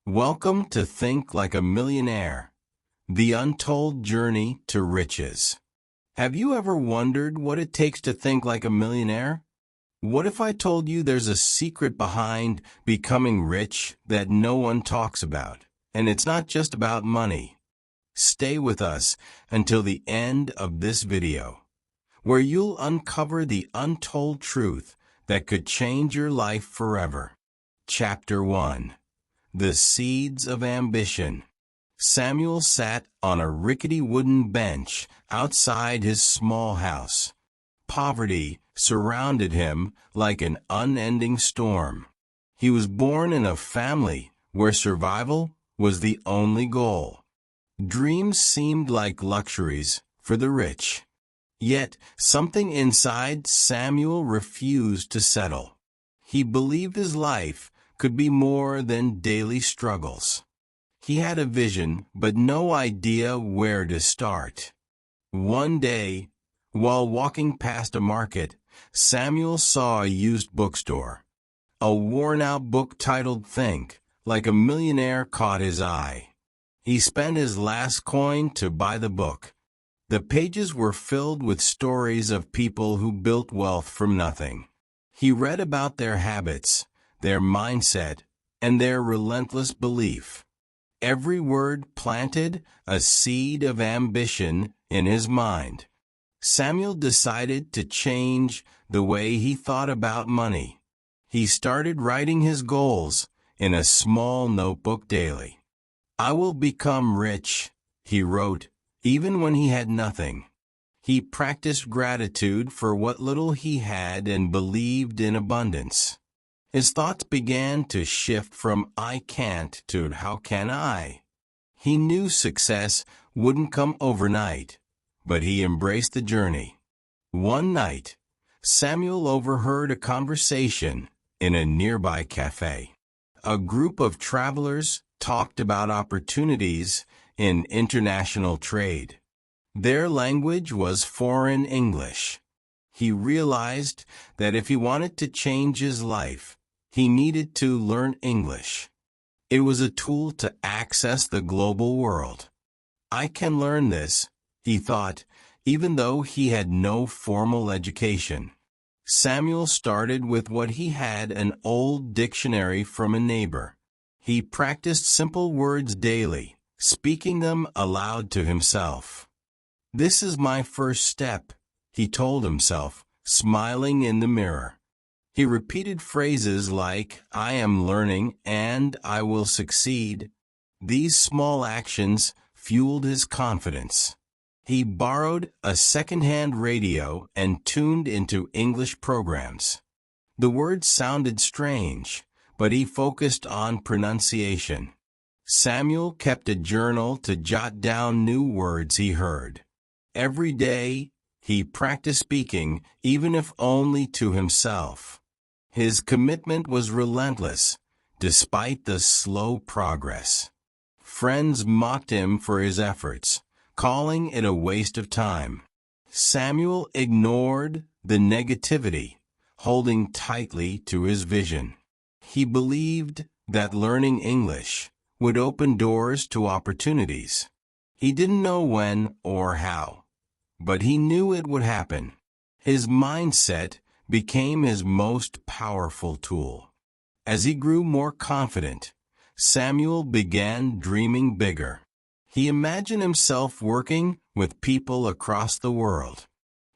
Welcome to Think Like a Millionaire, the untold journey to riches. Have you ever wondered what it takes to think like a millionaire? What if I told you there's a secret behind becoming rich that no one talks about, and it's not just about money? Stay with us until the end of this video, where you'll uncover the untold truth that could change your life forever. Chapter 1. The Seeds of Ambition. Samuel sat on a rickety wooden bench outside his small house. Poverty surrounded him like an unending storm. He was born in a family where survival was the only goal. Dreams seemed like luxuries for the rich. Yet something inside Samuel refused to settle. He believed his life could be more than daily struggles. He had a vision, but no idea where to start. One day, while walking past a market, Samuel saw a used bookstore. A worn-out book titled Think Like a Millionaire caught his eye. He spent his last coin to buy the book. The pages were filled with stories of people who built wealth from nothing. He read about their habits, their mindset, and their relentless belief. Every word planted a seed of ambition in his mind. Samuel decided to change the way he thought about money. He started writing his goals in a small notebook daily. "I will become rich," he wrote, even when he had nothing. He practiced gratitude for what little he had and believed in abundance. His thoughts began to shift from "I can't" to "how can I?" He knew success wouldn't come overnight, but he embraced the journey. One night, Samuel overheard a conversation in a nearby cafe. A group of travelers talked about opportunities in international trade. Their language was foreign English. He realized that if he wanted to change his life, he needed to learn English. It was a tool to access the global world. "I can learn this," he thought, even though he had no formal education. Samuel started with what he had, an old dictionary from a neighbor. He practiced simple words daily, speaking them aloud to himself. "This is my first step," he told himself, smiling in the mirror. He repeated phrases like, "I am learning," and "I will succeed." These small actions fueled his confidence. He borrowed a second-hand radio and tuned into English programs. The words sounded strange, but he focused on pronunciation. Samuel kept a journal to jot down new words he heard. Every day, he practiced speaking, even if only to himself. His commitment was relentless, despite the slow progress. Friends mocked him for his efforts, calling it a waste of time. Samuel ignored the negativity, holding tightly to his vision. He believed that learning English would open doors to opportunities. He didn't know when or how, but he knew it would happen. His mindset became his most powerful tool. As he grew more confident, Samuel began dreaming bigger. He imagined himself working with people across the world.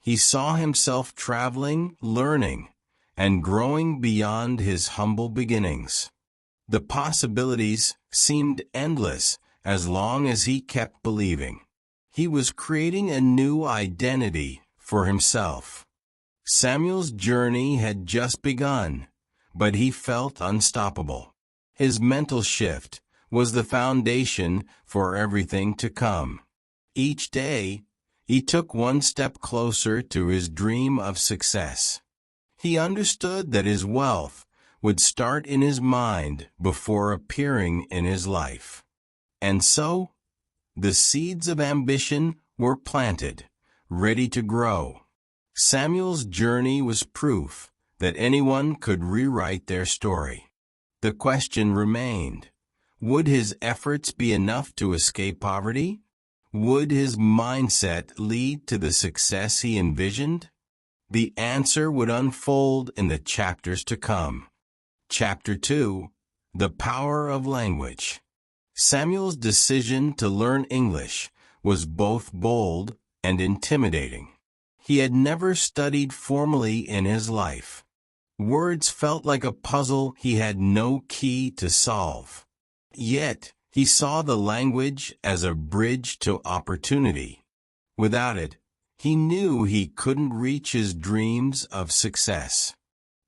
He saw himself traveling, learning, and growing beyond his humble beginnings. The possibilities seemed endless as long as he kept believing. He was creating a new identity for himself. Samuel's journey had just begun, but he felt unstoppable. His mental shift was the foundation for everything to come. Each day, he took one step closer to his dream of success. He understood that his wealth would start in his mind before appearing in his life. And so, the seeds of ambition were planted, ready to grow. Samuel's journey was proof that anyone could rewrite their story. The question remained, Would his efforts be enough to escape poverty? Would his mindset lead to the success he envisioned? The answer would unfold in the chapters to come. Chapter 2: The Power of Language. Samuel's decision to learn English was both bold and intimidating. He had never studied formally in his life. Words felt like a puzzle he had no key to solve. Yet, he saw the language as a bridge to opportunity. Without it, he knew he couldn't reach his dreams of success.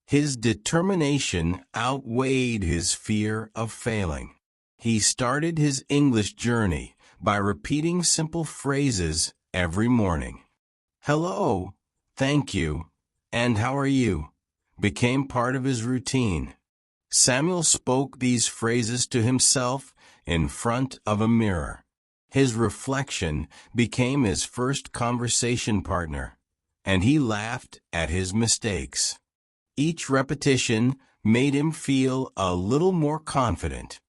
His determination outweighed his fear of failing. He started his English journey by repeating simple phrases every morning. Hello, thank you, and how are you became part of his routine. Samuel spoke these phrases to himself in front of a mirror. His reflection became his first conversation partner, and he laughed at his mistakes. Each repetition made him feel a little more confident.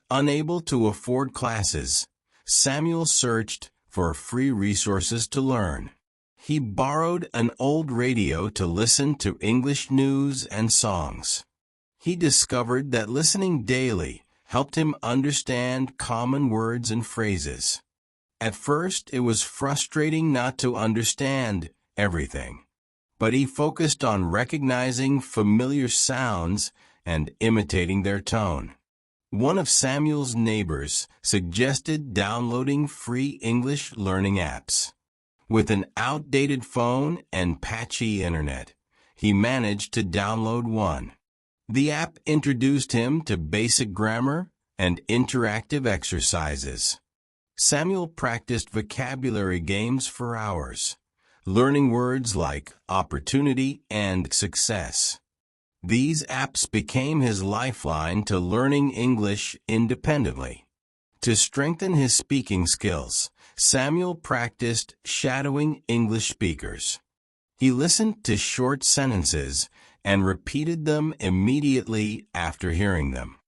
Unable to afford classes, Samuel searched for free resources to learn. He borrowed an old radio to listen to English news and songs. He discovered that listening daily helped him understand common words and phrases. At first, it was frustrating not to understand everything, but he focused on recognizing familiar sounds and imitating their tone. One of Samuel's neighbors suggested downloading free English learning apps. With an outdated phone and patchy internet, he managed to download one. The app introduced him to basic grammar and interactive exercises. Samuel practiced vocabulary games for hours, learning words like opportunity and success. These apps became his lifeline to learning English independently. To strengthen his speaking skills, Samuel practiced shadowing English speakers. He listened to short sentences and repeated them immediately after hearing them.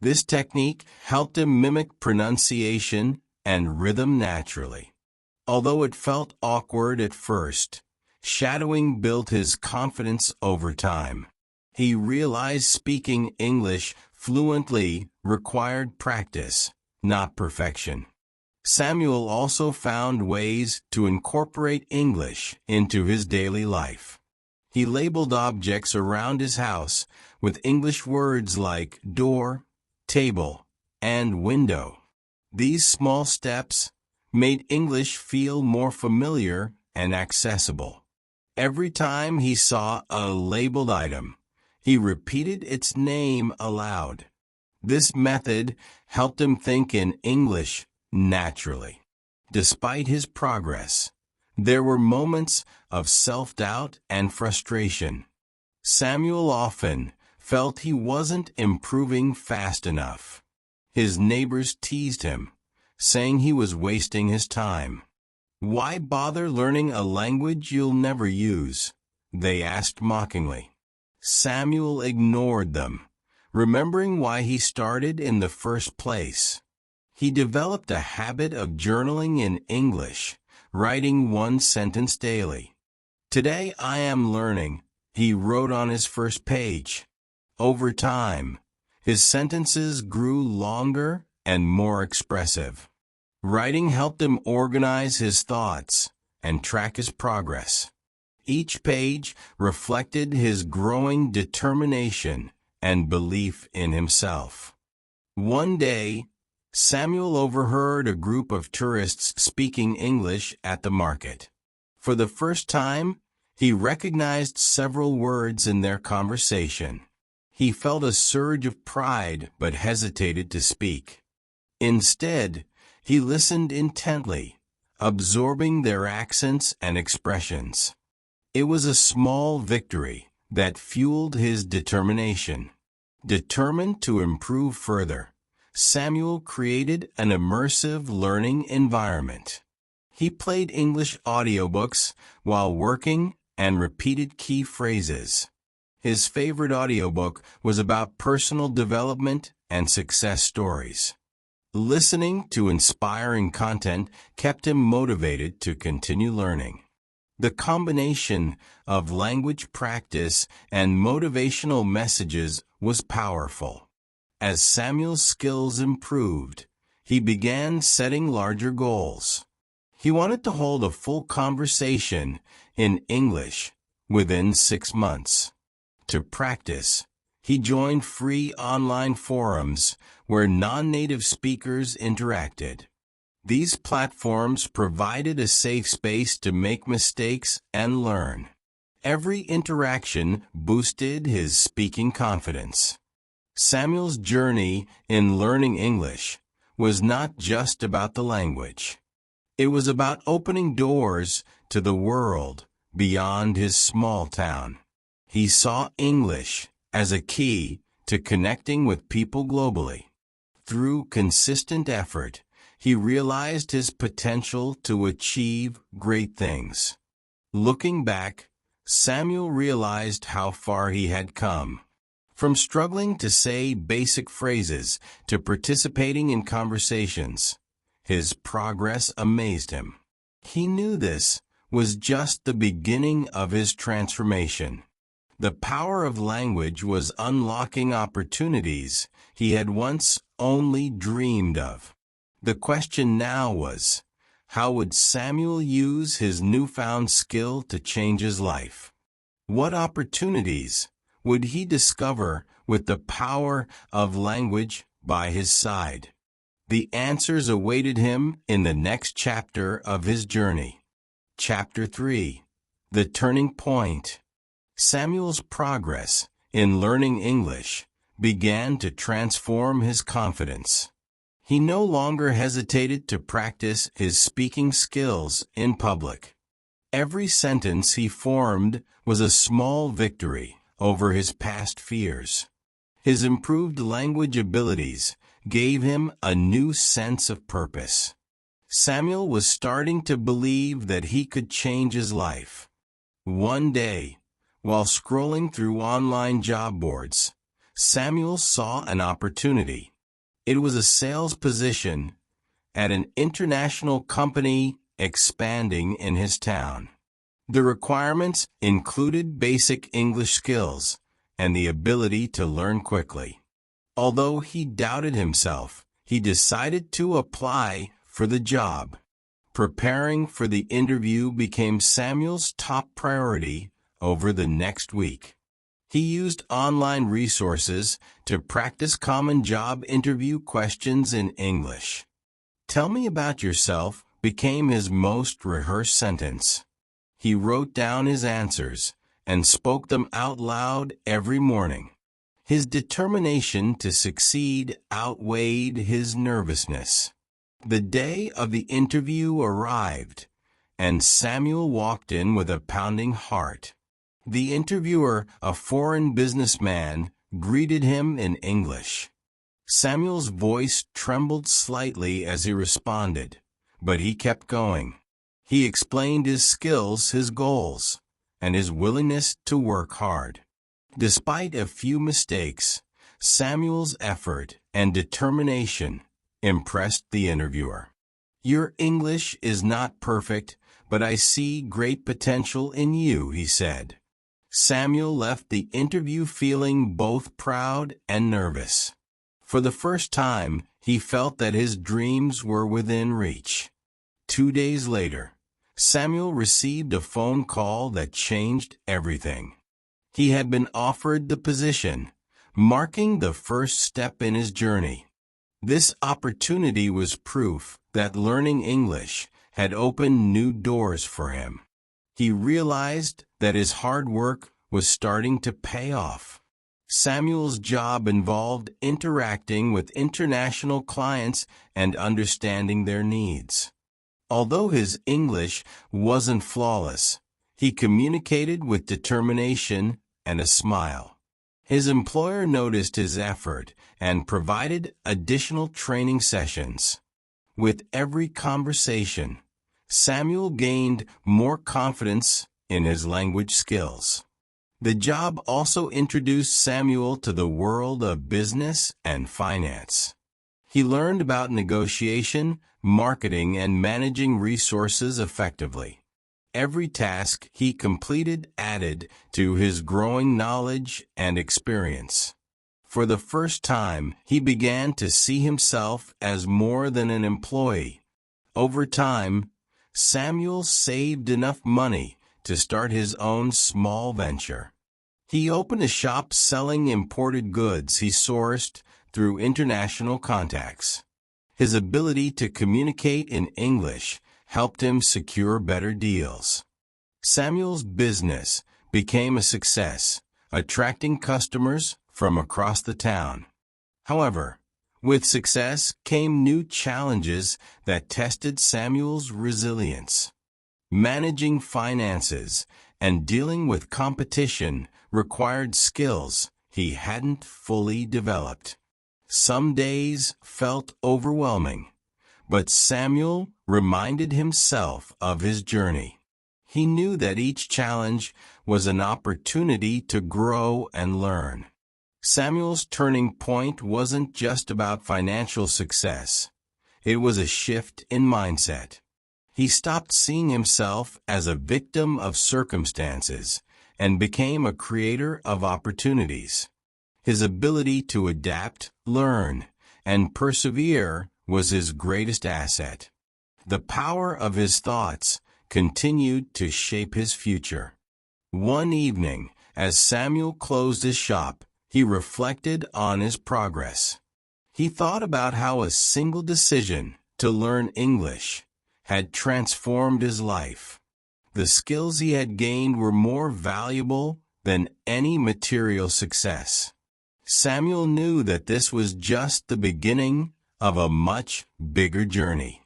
This technique helped him mimic pronunciation and rhythm naturally. Although it felt awkward at first, shadowing built his confidence over time. He realized speaking English fluently required practice, not perfection. Samuel also found ways to incorporate English into his daily life. He labeled objects around his house with English words like door, table, and window. These small steps made English feel more familiar and accessible. Every time he saw a labeled item, he repeated its name aloud. This method helped him think in English naturally. Despite his progress, there were moments of self-doubt and frustration. Samuel often felt he wasn't improving fast enough. His neighbors teased him, saying he was wasting his time. "Why bother learning a language you'll never use?" they asked mockingly. Samuel ignored them, remembering why he started in the first place. He developed a habit of journaling in English, writing one sentence daily. "Today I am learning," he wrote on his first page. Over time, his sentences grew longer and more expressive. Writing helped him organize his thoughts and track his progress. Each page reflected his growing determination and belief in himself. One day, Samuel overheard a group of tourists speaking English at the market. For the first time, he recognized several words in their conversation. He felt a surge of pride but hesitated to speak. Instead, he listened intently, absorbing their accents and expressions. It was a small victory that fueled his determination. Determined to improve further, Samuel created an immersive learning environment. He played English audiobooks while working and repeated key phrases. His favorite audiobook was about personal development and success stories. Listening to inspiring content kept him motivated to continue learning. The combination of language practice and motivational messages was powerful. As Samuel's skills improved, he began setting larger goals. He wanted to hold a full conversation in English within 6 months. To practice, he joined free online forums where non-native speakers interacted. These platforms provided a safe space to make mistakes and learn. Every interaction boosted his speaking confidence. Samuel's journey in learning English was not just about the language. It was about opening doors to the world beyond his small town. He saw English as a key to connecting with people globally. Through consistent effort, he realized his potential to achieve great things. Looking back, Samuel realized how far he had come. From struggling to say basic phrases to participating in conversations, his progress amazed him. He knew this was just the beginning of his transformation. The power of language was unlocking opportunities he had once only dreamed of. The question now was, how would Samuel use his newfound skill to change his life? What opportunities would he discover with the power of language by his side? The answers awaited him in the next chapter of his journey. Chapter 3. The Turning Point. Samuel's progress in learning English began to transform his confidence. He no longer hesitated to practice his speaking skills in public. Every sentence he formed was a small victory over his past fears. His improved language abilities gave him a new sense of purpose. Samuel was starting to believe that he could change his life. One day, while scrolling through online job boards, Samuel saw an opportunity. It was a sales position at an international company expanding in his town. The requirements included basic English skills and the ability to learn quickly. Although he doubted himself, he decided to apply for the job. Preparing for the interview became Samuel's top priority over the next week. He used online resources to practice common job interview questions in English. "Tell me about yourself" became his most rehearsed sentence. He wrote down his answers and spoke them out loud every morning. His determination to succeed outweighed his nervousness. The day of the interview arrived, and Samuel walked in with a pounding heart. The interviewer, a foreign businessman, greeted him in English. Samuel's voice trembled slightly as he responded, but he kept going. He explained his skills, his goals, and his willingness to work hard. Despite a few mistakes, Samuel's effort and determination impressed the interviewer. "Your English is not perfect, but I see great potential in you," he said. Samuel left the interview feeling both proud and nervous. For the first time, he felt that his dreams were within reach. 2 days later, Samuel received a phone call that changed everything. He had been offered the position, marking the first step in his journey. This opportunity was proof that learning English had opened new doors for him. He realized that his hard work was starting to pay off. Samuel's job involved interacting with international clients and understanding their needs. Although his English wasn't flawless, he communicated with determination and a smile. His employer noticed his effort and provided additional training sessions. With every conversation, Samuel gained more confidence in his language skills. The job also introduced Samuel to the world of business and finance. He learned about negotiation, marketing, and managing resources effectively. Every task he completed added to his growing knowledge and experience. For the first time, he began to see himself as more than an employee. Over time, Samuel saved enough money to start his own small venture. He opened a shop selling imported goods he sourced through international contacts. His ability to communicate in English helped him secure better deals. Samuel's business became a success, attracting customers from across the town. However, with success came new challenges that tested Samuel's resilience. Managing finances and dealing with competition required skills he hadn't fully developed. Some days felt overwhelming, but Samuel reminded himself of his journey. He knew that each challenge was an opportunity to grow and learn. Samuel's turning point wasn't just about financial success. It was a shift in mindset. He stopped seeing himself as a victim of circumstances and became a creator of opportunities. His ability to adapt, learn, and persevere was his greatest asset. The power of his thoughts continued to shape his future. One evening, as Samuel closed his shop, he reflected on his progress. He thought about how a single decision to learn English had transformed his life. The skills he had gained were more valuable than any material success. Samuel knew that this was just the beginning of a much bigger journey.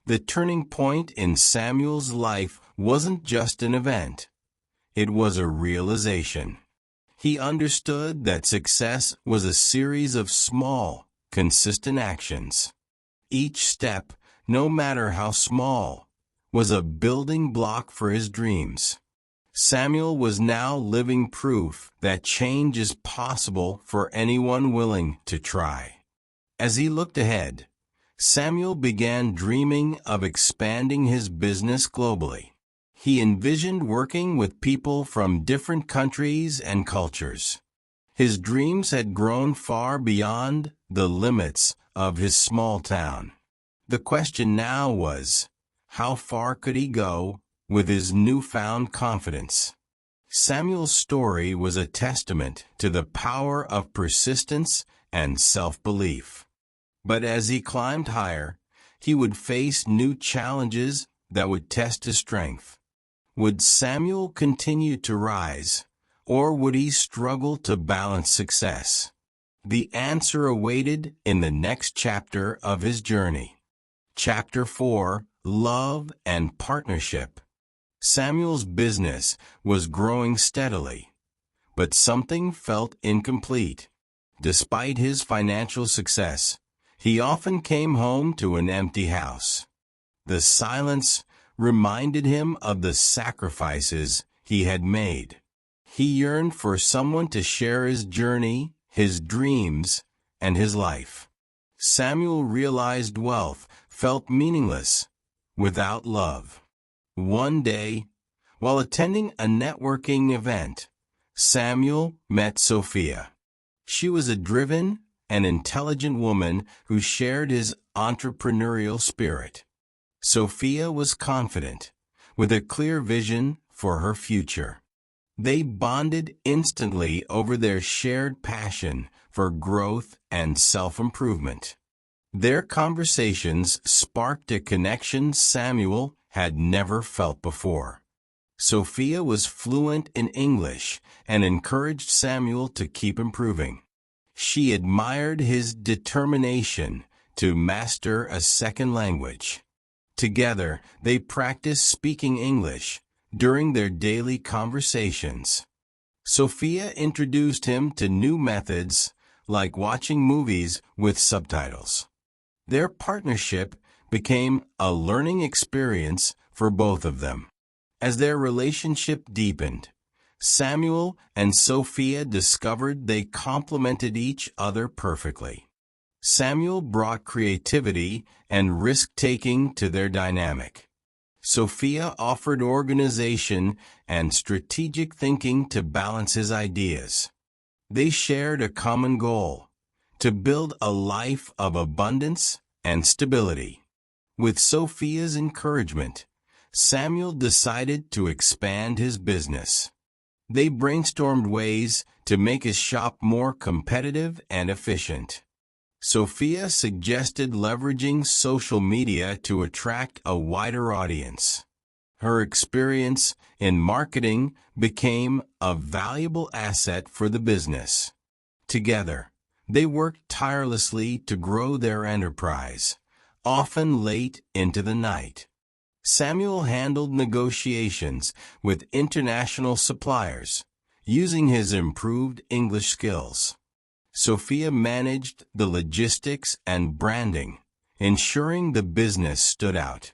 The turning point in Samuel's life wasn't just an event. It was a realization. He understood that success was a series of small, consistent actions. Each step, no matter how small, was a building block for his dreams. Samuel was now living proof that change is possible for anyone willing to try. As he looked ahead, Samuel began dreaming of expanding his business globally. He envisioned working with people from different countries and cultures. His dreams had grown far beyond the limits of his small town. The question now was, how far could he go with his newfound confidence? Samuel's story was a testament to the power of persistence and self-belief. But as he climbed higher, he would face new challenges that would test his strength. Would Samuel continue to rise, or would he struggle to balance success? The answer awaited in the next chapter of his journey. Chapter 4: Love and Partnership. Samuel's business was growing steadily, but something felt incomplete. Despite his financial success, he often came home to an empty house. The silence reminded him of the sacrifices he had made. He yearned for someone to share his journey, his dreams, and his life. Samuel realized wealth felt meaningless without love. One day, while attending a networking event, Samuel met Sophia. She was a driven and intelligent woman who shared his entrepreneurial spirit. Sophia was confident, with a clear vision for her future. They bonded instantly over their shared passion for growth and self-improvement. Their conversations sparked a connection Samuel had never felt before. Sophia was fluent in English and encouraged Samuel to keep improving. She admired his determination to master a second language. Together, they practiced speaking English during their daily conversations. Sophia introduced him to new methods, like watching movies with subtitles. Their partnership became a learning experience for both of them. As their relationship deepened, Samuel and Sophia discovered they complemented each other perfectly. Samuel brought creativity and risk-taking to their dynamic. Sophia offered organization and strategic thinking to balance his ideas. They shared a common goal: to build a life of abundance and stability. With Sophia's encouragement, Samuel decided to expand his business. They brainstormed ways to make his shop more competitive and efficient. Sophia suggested leveraging social media to attract a wider audience. Her experience in marketing became a valuable asset for the business. Together, they worked tirelessly to grow their enterprise, often late into the night. Samuel handled negotiations with international suppliers, using his improved English skills. Sophia managed the logistics and branding, ensuring the business stood out.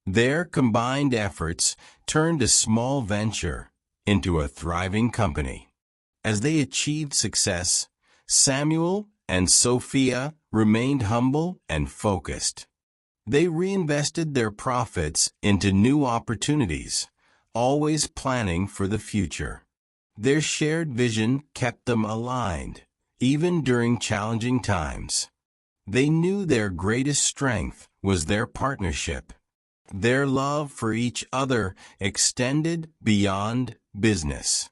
Their combined efforts turned a small venture into a thriving company. As they achieved success, Samuel and Sophia remained humble and focused. They reinvested their profits into new opportunities, always planning for the future. Their shared vision kept them aligned, even during challenging times. They knew their greatest strength was their partnership. Their love for each other extended beyond business.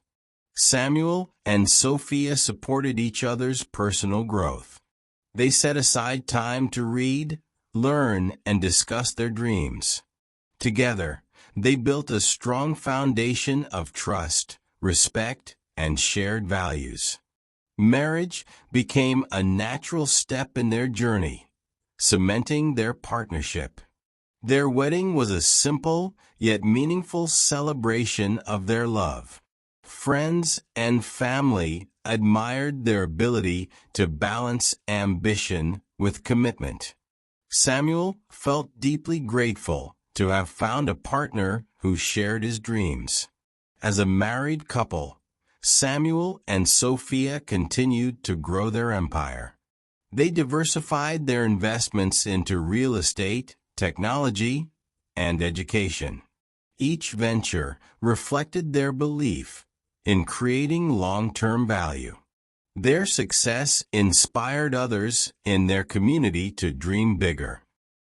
Samuel and Sophia supported each other's personal growth. They set aside time to read, learn, and discuss their dreams. Together, they built a strong foundation of trust, respect, and shared values. Marriage became a natural step in their journey, cementing their partnership. Their wedding was a simple yet meaningful celebration of their love. Friends and family admired their ability to balance ambition with commitment. Samuel felt deeply grateful to have found a partner who shared his dreams. As a married couple, Samuel and Sophia continued to grow their empire. They diversified their investments into real estate, technology, and education. Each venture reflected their belief in creating long-term value. Their success inspired others in their community to dream bigger.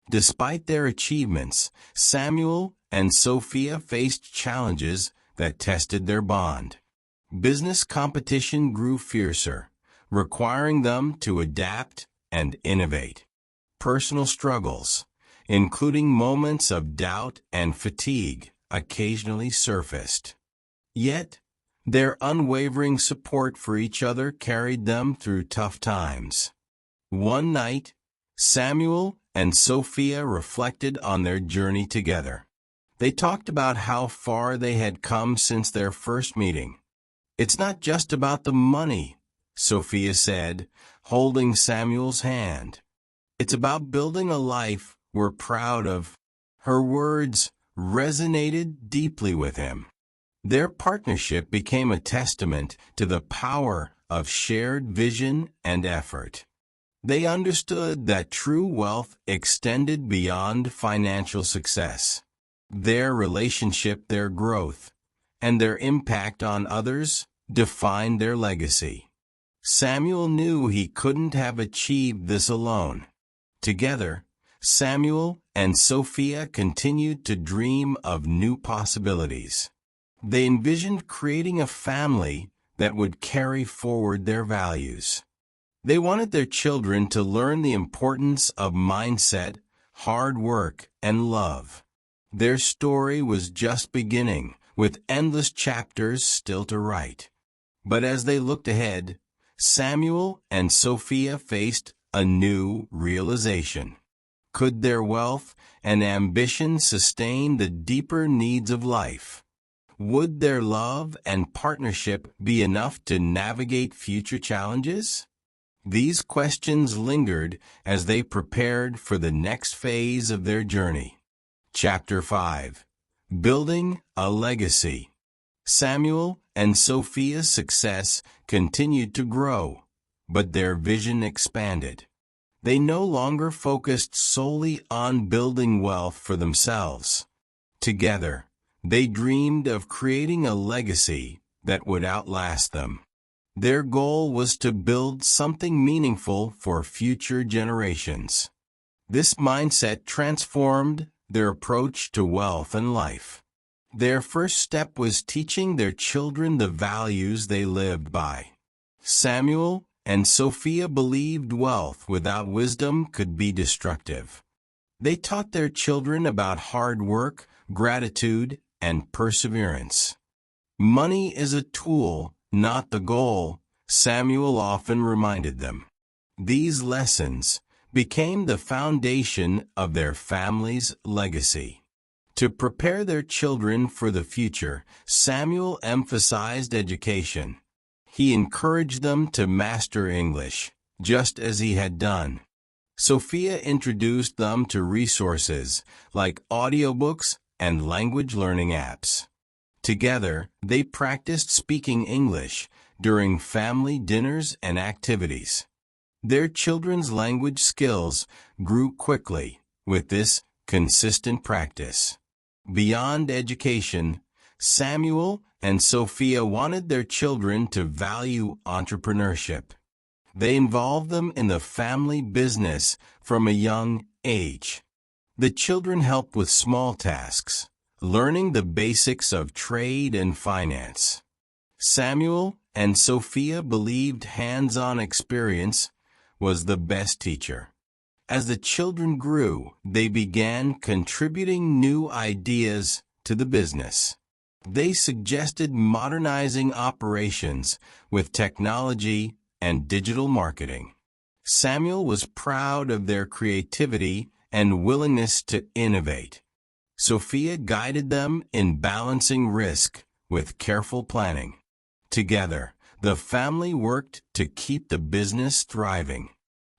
Despite their achievements, Samuel and Sophia faced challenges that tested their bond. Business competition grew fiercer, requiring them to adapt and innovate. Personal struggles, including moments of doubt and fatigue, occasionally surfaced. Yet, their unwavering support for each other carried them through tough times. One night, Samuel and Sophia reflected on their journey together. They talked about how far they had come since their first meeting. "It's not just about the money," Sophia said, holding Samuel's hand. "It's about building a life we're proud of." Her words resonated deeply with him. Their partnership became a testament to the power of shared vision and effort. They understood that true wealth extended beyond financial success. Their relationship, their growth, and their impact on others defined their legacy. Samuel knew he couldn't have achieved this alone. Together, Samuel and Sophia continued to dream of new possibilities. They envisioned creating a family that would carry forward their values. They wanted their children to learn the importance of mindset, hard work, and love. Their story was just beginning, with endless chapters still to write. But as they looked ahead, Samuel and Sophia faced a new realization. Could their wealth and ambition sustain the deeper needs of life? Would their love and partnership be enough to navigate future challenges? These questions lingered as they prepared for the next phase of their journey. Chapter 5. Building a Legacy. Samuel and Sophia's success continued to grow, but their vision expanded. They no longer focused solely on building wealth for themselves. Together, they dreamed of creating a legacy that would outlast them. Their goal was to build something meaningful for future generations. This mindset transformed their approach to wealth and life. Their first step was teaching their children the values they lived by. Samuel and Sophia believed wealth without wisdom could be destructive. They taught their children about hard work, gratitude, and perseverance. Money is a tool, not the goal, Samuel often reminded them. These lessons became the foundation of their family's legacy. To prepare their children for the future, Samuel emphasized education. He encouraged them to master English, just as he had done. Sophia introduced them to resources like audiobooks and language learning apps. Together, they practiced speaking English during family dinners and activities. Their children's language skills grew quickly with this consistent practice. Beyond education, Samuel and Sophia wanted their children to value entrepreneurship. They involved them in the family business from a young age. The children helped with small tasks, learning the basics of trade and finance. Samuel and Sophia believed hands-on experience was the best teacher. As the children grew, they began contributing new ideas to the business. They suggested modernizing operations with technology and digital marketing. Samuel was proud of their creativity and willingness to innovate. Sophia guided them in balancing risk with careful planning. Together, the family worked to keep the business thriving.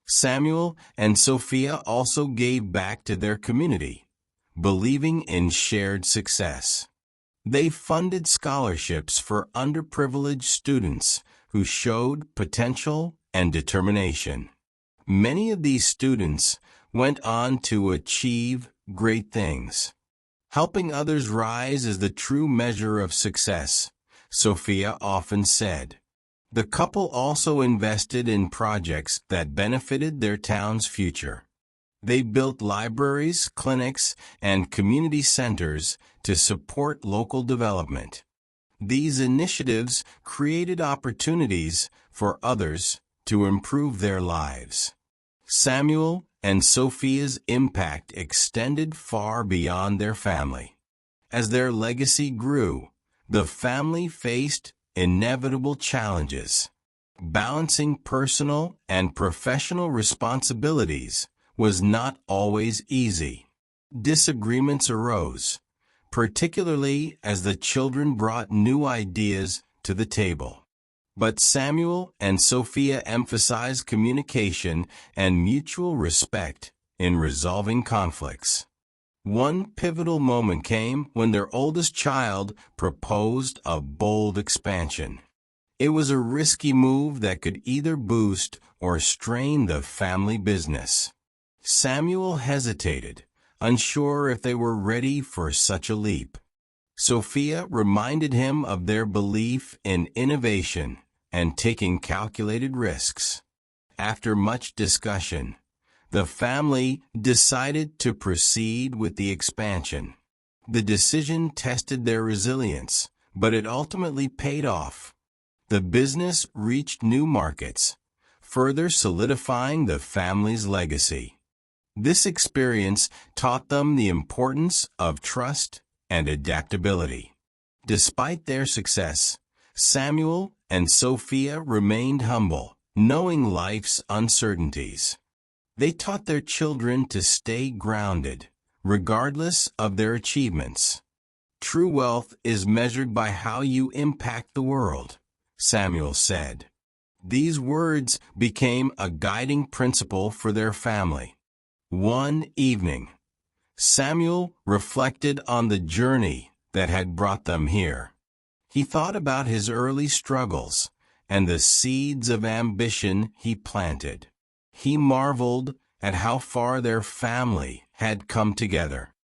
Samuel and Sophia also gave back to their community, believing in shared success. They funded scholarships for underprivileged students who showed potential and determination. Many of these students went on to achieve great things. Helping others rise is the true measure of success, Sophia often said. The couple also invested in projects that benefited their town's future. They built libraries, clinics, and community centers to support local development. These initiatives created opportunities for others to improve their lives. Samuel and Sophia's impact extended far beyond their family. As their legacy grew, the family faced inevitable challenges. Balancing personal and professional responsibilities was not always easy. Disagreements arose, particularly as the children brought new ideas to the table. But Samuel and Sophia emphasized communication and mutual respect in resolving conflicts. One pivotal moment came when their oldest child proposed a bold expansion. It was a risky move that could either boost or strain the family business. Samuel hesitated, unsure if they were ready for such a leap. Sophia reminded him of their belief in innovation and taking calculated risks. After much discussion, the family decided to proceed with the expansion. The decision tested their resilience, but it ultimately paid off. The business reached new markets, further solidifying the family's legacy. This experience taught them the importance of trust and adaptability. Despite their success, Samuel and Sophia remained humble, knowing life's uncertainties. They taught their children to stay grounded, regardless of their achievements. True wealth is measured by how you impact the world, Samuel said. These words became a guiding principle for their family. One evening, Samuel reflected on the journey that had brought them here. He thought about his early struggles and the seeds of ambition he planted. He marveled at how far their family had come together.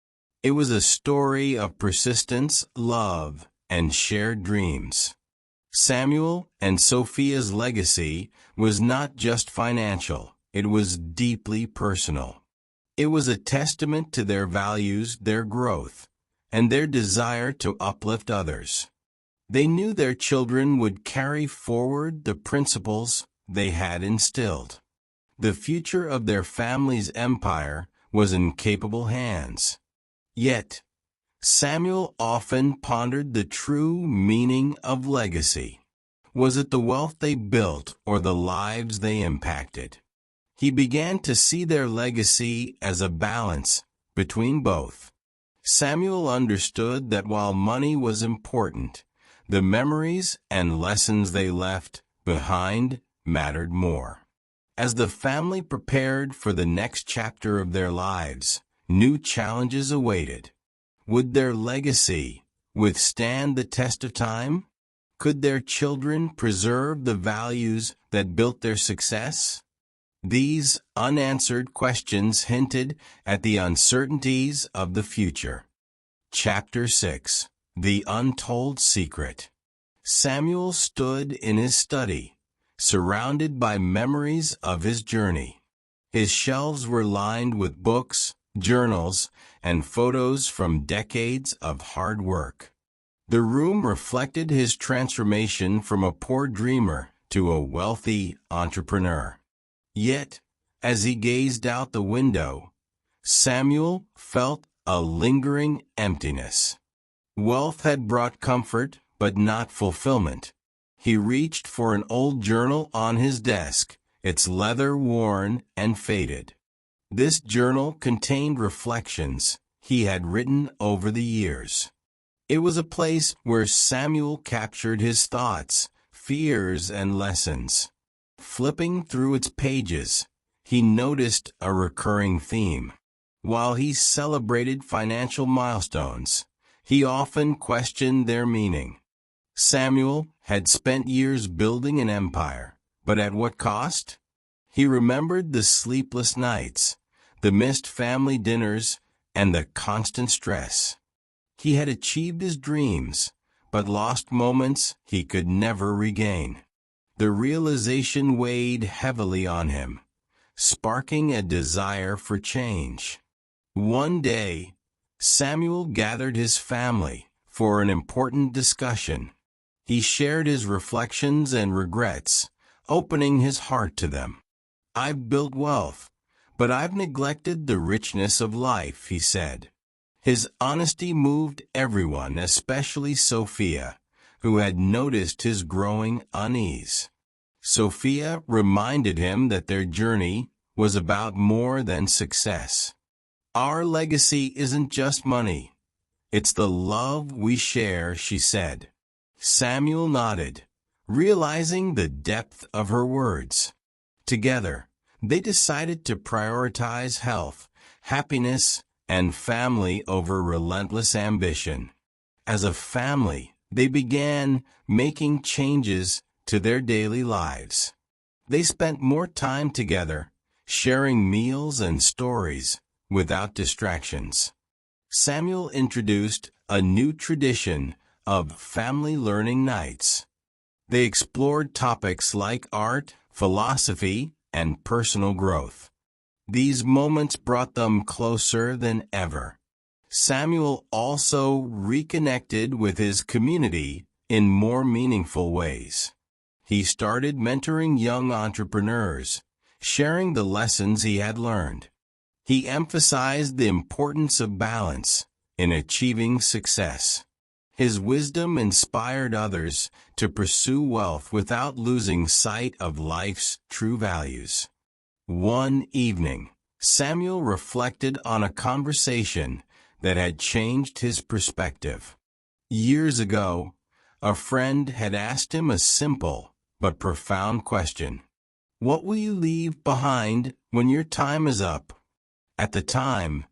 It was a story of persistence, love, and shared dreams. Samuel and Sophia's legacy was not just financial, it was deeply personal. It was a testament to their values, their growth, and their desire to uplift others. They knew their children would carry forward the principles they had instilled. The future of their family's empire was in capable hands. Yet, Samuel often pondered the true meaning of legacy. Was it the wealth they built or the lives they impacted? He began to see their legacy as a balance between both. Samuel understood that while money was important, the memories and lessons they left behind mattered more. As the family prepared for the next chapter of their lives, new challenges awaited. Would their legacy withstand the test of time? Could their children preserve the values that built their success? These unanswered questions hinted at the uncertainties of the future. Chapter 6. The Untold Secret. Samuel stood in his study, surrounded by memories of his journey. His shelves were lined with books, journals, and photos from decades of hard work. The room reflected his transformation from a poor dreamer to a wealthy entrepreneur. Yet, as he gazed out the window, Samuel felt a lingering emptiness. Wealth had brought comfort, but not fulfillment. He reached for an old journal on his desk, its leather worn and faded. This journal contained reflections he had written over the years. It was a place where Samuel captured his thoughts, fears, and lessons. Flipping through its pages, he noticed a recurring theme. While he celebrated financial milestones, he often questioned their meaning. Samuel had spent years building an empire, but at what cost? He remembered the sleepless nights, the missed family dinners, and the constant stress. He had achieved his dreams, but lost moments he could never regain. The realization weighed heavily on him, sparking a desire for change. One day, Samuel gathered his family for an important discussion. He shared his reflections and regrets, opening his heart to them. "I've built wealth, but I've neglected the richness of life," he said. His honesty moved everyone, especially Sophia, who had noticed his growing unease. Sophia reminded him that their journey was about more than success. "Our legacy isn't just money. It's the love we share," she said. Samuel nodded, realizing the depth of her words. Together, they decided to prioritize health, happiness, and family over relentless ambition. As a family, they began making changes to their daily lives. They spent more time together, sharing meals and stories without distractions. Samuel introduced a new tradition of family learning nights. They explored topics like art, philosophy, and personal growth. These moments brought them closer than ever. Samuel also reconnected with his community in more meaningful ways. He started mentoring young entrepreneurs, sharing the lessons he had learned. He emphasized the importance of balance in achieving success. His wisdom inspired others to pursue wealth without losing sight of life's true values. One evening, Samuel reflected on a conversation that had changed his perspective. Years ago, a friend had asked him a simple but profound question. "What will you leave behind when your time is up?" At the time,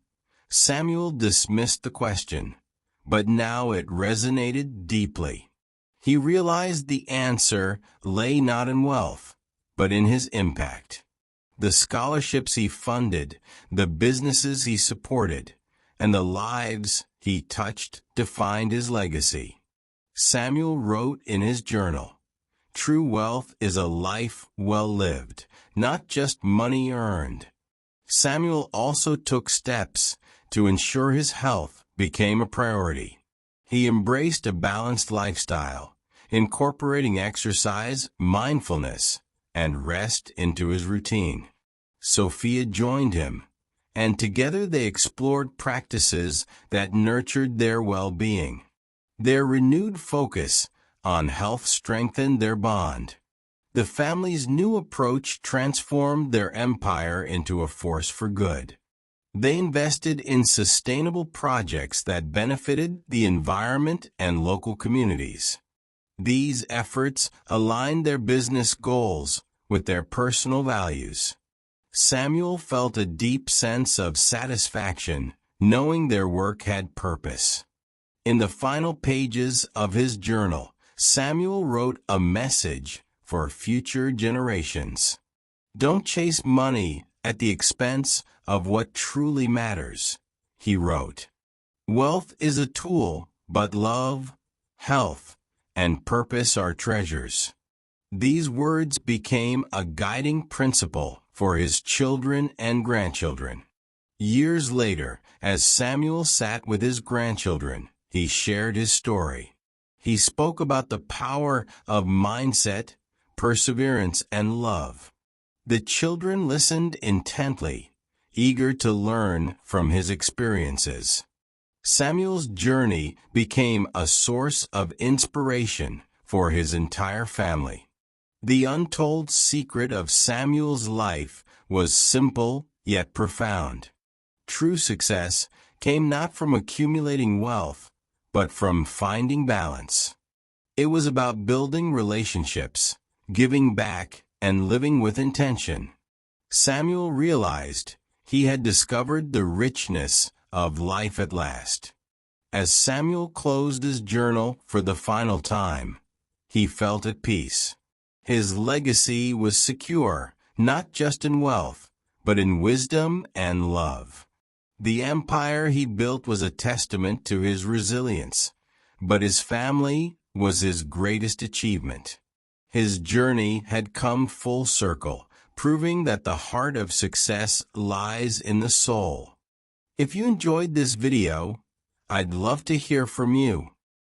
Samuel dismissed the question, but now it resonated deeply. He realized the answer lay not in wealth, but in his impact. The scholarships he funded, the businesses he supported, and the lives he touched defined his legacy. Samuel wrote in his journal, "True wealth is a life well lived, not just money earned." Samuel also took steps to ensure his health became a priority. He embraced a balanced lifestyle, incorporating exercise, mindfulness, and rest into his routine. Sophia joined him, and together they explored practices that nurtured their well-being. Their renewed focus on health strengthened their bond. The family's new approach transformed their empire into a force for good. They invested in sustainable projects that benefited the environment and local communities. These efforts aligned their business goals with their personal values. Samuel felt a deep sense of satisfaction, knowing their work had purpose. In the final pages of his journal, Samuel wrote a message for future generations. "Don't chase money at the expense of what truly matters," he wrote. "Wealth is a tool, but love, health, and purpose are treasures." These words became a guiding principle for his children and grandchildren. Years later, as Samuel sat with his grandchildren, he shared his story. He spoke about the power of mindset, perseverance, and love. The children listened intently, eager to learn from his experiences. Samuel's journey became a source of inspiration for his entire family. The untold secret of Samuel's life was simple yet profound. True success came not from accumulating wealth, but from finding balance. It was about building relationships, giving back, and living with intention. Samuel realized he had discovered the richness of life at last. As Samuel closed his journal for the final time, he felt at peace. His legacy was secure, not just in wealth, but in wisdom and love. The empire he built was a testament to his resilience, but his family was his greatest achievement. His journey had come full circle, proving that the heart of success lies in the soul. If you enjoyed this video, I'd love to hear from you.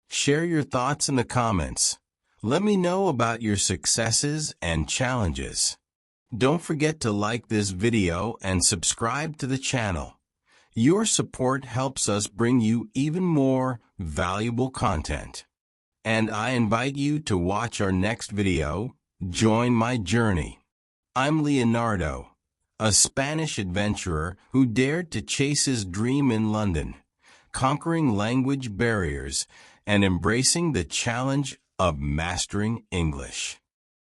Share your thoughts in the comments. Let me know about your successes and challenges. Don't forget to like this video and subscribe to the channel. Your support helps us bring you even more valuable content. And I invite you to watch our next video, Join My Journey. I'm Leonardo, a Spanish adventurer who dared to chase his dream in London, conquering language barriers and embracing the challenge of mastering English.